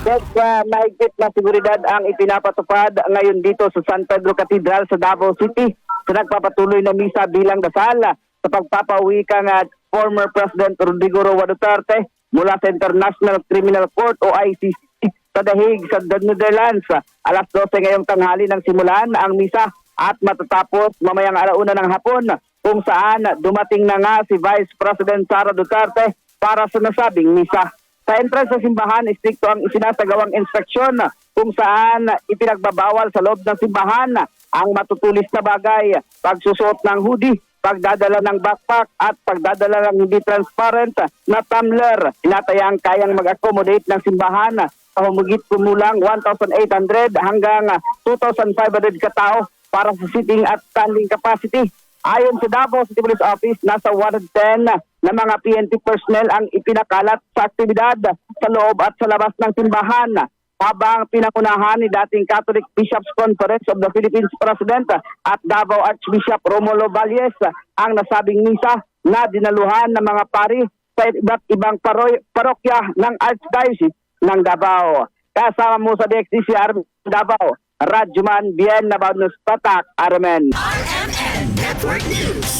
Yes, mahigpit na seguridad ang ipinapatupad ngayon dito sa San Pedro Cathedral sa Davao City sa nagpapatuloy na misa bilang dasal sa pagpapauwi kang former President Rodrigo Roa Duterte mula sa International Criminal Court o ICC sa The Hague sa Netherlands. Alas 12 ngayong tanghali nang simulan ang misa at matatapos mamayang alauna ng hapon kung saan dumating na nga si Vice President Sara Duterte para sa nasabing misa. Sa entrance sa simbahan, istrikto ang isinasagawang inspeksyon kung saan ipinagbabawal sa loob ng simbahan ang matutulis na bagay, pagsusuot ng hoodie, pagdadala ng backpack at pagdadala ng hindi transparent na tumbler. Tinatayang kayang mag-accommodate ng simbahan sa humigit kumulang 1,800 hanggang 2,500 katao para sa sitting at standing capacity. Ayon sa Davao City Police Office, nasa 110 na mga PNP personnel ang ipinakalat sa aktibidad sa loob at sa labas ng simbahan. Habang pinangunahan ni dating Catholic Bishops Conference of the Philippines President at Davao Archbishop Romulo Valles ang nasabing misa na dinaluhan ng mga pari sa iba't ibang parokya ng Archdiocese ng Davao. Kasama mo sa DXDCR Davao, Radjuman Bien Nabanos Patak Armen. RMN Network News.